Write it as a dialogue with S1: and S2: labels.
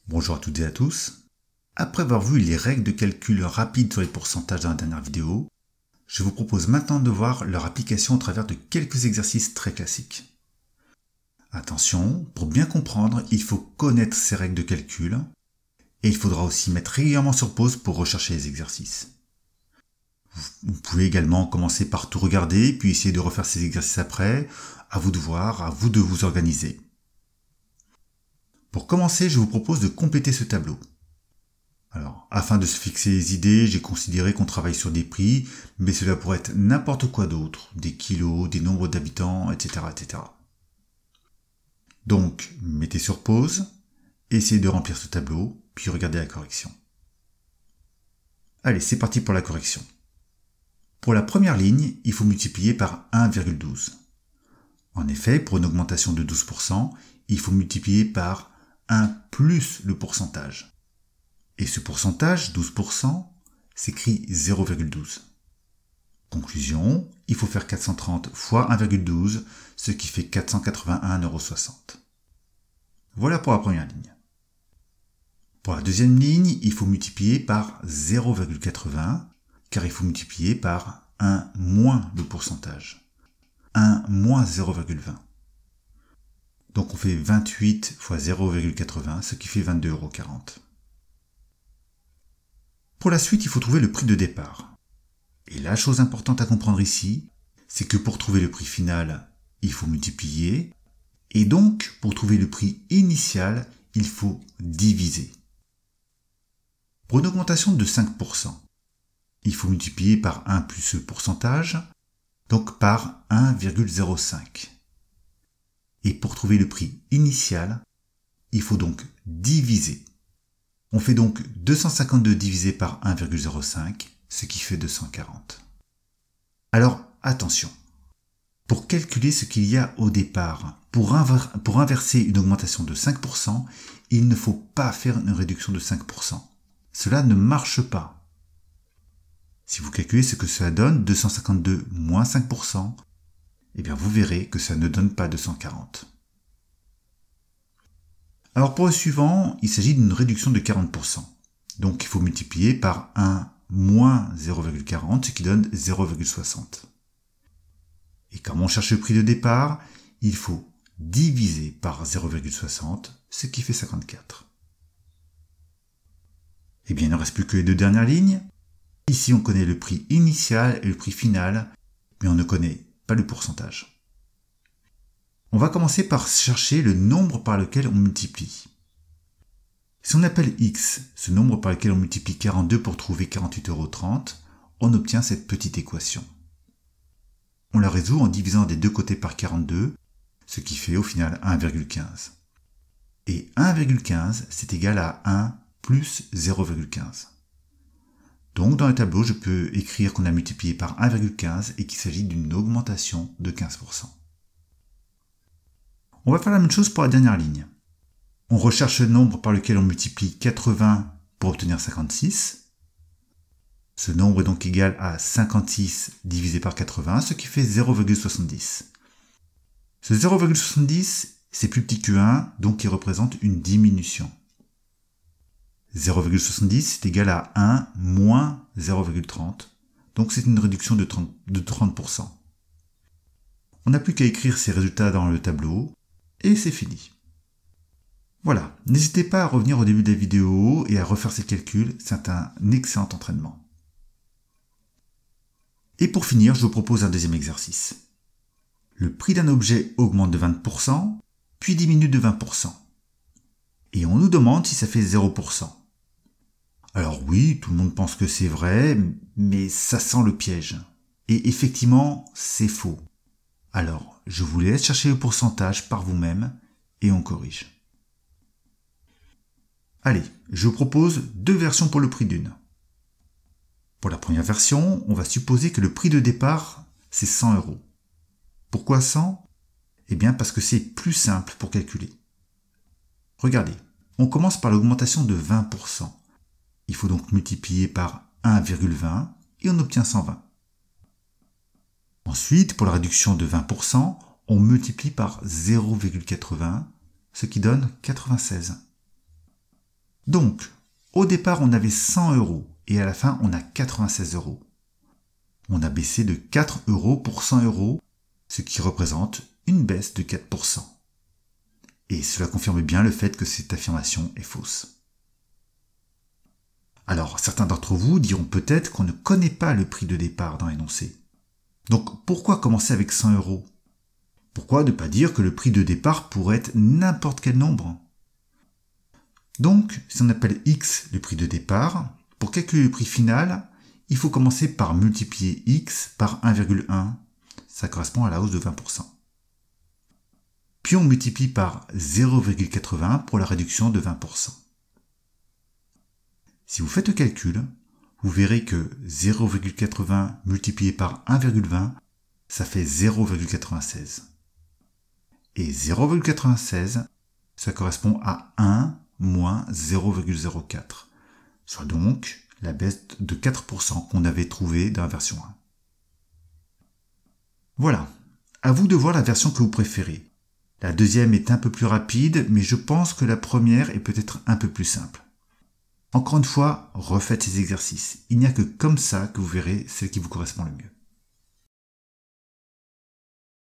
S1: Bonjour à toutes et à tous. Après avoir vu les règles de calcul rapides sur les pourcentages dans la dernière vidéo, je vous propose maintenant de voir leur application au travers de quelques exercices très classiques. Attention, pour bien comprendre, il faut connaître ces règles de calcul et il faudra aussi mettre régulièrement sur pause pour rechercher les exercices. Vous pouvez également commencer par tout regarder puis essayer de refaire ces exercices après, à vous de voir, à vous de vous organiser. Pour commencer, je vous propose de compléter ce tableau. Alors, afin de se fixer les idées, j'ai considéré qu'on travaille sur des prix, mais cela pourrait être n'importe quoi d'autre, des kilos, des nombres d'habitants, etc., etc. Donc, mettez sur pause, essayez de remplir ce tableau, puis regardez la correction. Allez, c'est parti pour la correction. Pour la première ligne, il faut multiplier par 1,12. En effet, pour une augmentation de 12%, il faut multiplier par 1 plus le pourcentage. Et ce pourcentage, 12%, s'écrit 0,12. Conclusion, il faut faire 430 fois 1,12, ce qui fait 481,60 €. Voilà pour la première ligne. Pour la deuxième ligne, il faut multiplier par 0,80, car il faut multiplier par 1 moins le pourcentage. 1 moins 0,20. Donc on fait 28 fois 0,80, ce qui fait 22,40 €. Pour la suite, il faut trouver le prix de départ. Et la chose importante à comprendre ici, c'est que pour trouver le prix final, il faut multiplier, et donc pour trouver le prix initial, il faut diviser. Pour une augmentation de 5%, il faut multiplier par 1 plus le pourcentage, donc par 1,05. Et pour trouver le prix initial, il faut donc diviser. On fait donc 252 divisé par 1,05, ce qui fait 240. Alors, attention. Pour calculer ce qu'il y a au départ, pour inverser une augmentation de 5%, il ne faut pas faire une réduction de 5%. Cela ne marche pas. Si vous calculez ce que cela donne, 252 moins 5%, eh bien vous verrez que ça ne donne pas 240. Alors pour le suivant, il s'agit d'une réduction de 40%. Donc il faut multiplier par 1 moins 0,40, ce qui donne 0,60. Et comme on cherche le prix de départ, il faut diviser par 0,60, ce qui fait 54. Eh bien il ne reste plus que les deux dernières lignes. Ici on connaît le prix initial et le prix final, mais on ne connaît pas le pourcentage. On va commencer par chercher le nombre par lequel on multiplie. Si on appelle x ce nombre par lequel on multiplie 42 pour trouver 48,30 €, on obtient cette petite équation. On la résout en divisant des deux côtés par 42, ce qui fait au final 1,15. Et 1,15, c'est égal à 1 plus 0,15. Donc dans le tableau, je peux écrire qu'on a multiplié par 1,15 et qu'il s'agit d'une augmentation de 15%. On va faire la même chose pour la dernière ligne. On recherche le nombre par lequel on multiplie 80 pour obtenir 56. Ce nombre est donc égal à 56 divisé par 80, ce qui fait 0,70. Ce 0,70, c'est plus petit que 1, donc il représente une diminution. 0,70 est égal à 1 moins 0,30, donc c'est une réduction de 30%. On n'a plus qu'à écrire ces résultats dans le tableau, et c'est fini. Voilà, n'hésitez pas à revenir au début de la vidéo et à refaire ces calculs, c'est un excellent entraînement. Et pour finir, je vous propose un deuxième exercice. Le prix d'un objet augmente de 20%, puis diminue de 20%. Et on nous demande si ça fait 0%. Alors oui, tout le monde pense que c'est vrai, mais ça sent le piège. Et effectivement, c'est faux. Alors, je vous laisse chercher le pourcentage par vous-même et on corrige. Allez, je vous propose deux versions pour le prix d'une. Pour la première version, on va supposer que le prix de départ, c'est 100 €. Pourquoi 100 ? Eh bien parce que c'est plus simple pour calculer. Regardez, on commence par l'augmentation de 20%. Il faut donc multiplier par 1,20 et on obtient 120. Ensuite, pour la réduction de 20%, on multiplie par 0,80, ce qui donne 96. Donc, au départ, on avait 100 € et à la fin, on a 96 €. On a baissé de 4 € pour 100 €, ce qui représente une baisse de 4%. Et cela confirme bien le fait que cette affirmation est fausse. Alors, certains d'entre vous diront peut-être qu'on ne connaît pas le prix de départ dans l'énoncé. Donc, pourquoi commencer avec 100 €? Pourquoi ne pas dire que le prix de départ pourrait être n'importe quel nombre? Donc, si on appelle X le prix de départ, pour calculer le prix final, il faut commencer par multiplier X par 1,1. Ça correspond à la hausse de 20%. Puis on multiplie par 0,80 pour la réduction de 20%. Si vous faites le calcul, vous verrez que 0,80 multiplié par 1,20, ça fait 0,96. Et 0,96, ça correspond à 1 moins 0,04, soit donc la baisse de 4% qu'on avait trouvée dans la version 1. Voilà, à vous de voir la version que vous préférez. La deuxième est un peu plus rapide, mais je pense que la première est peut-être un peu plus simple. Encore une fois, refaites ces exercices. Il n'y a que comme ça que vous verrez celle qui vous correspond le mieux.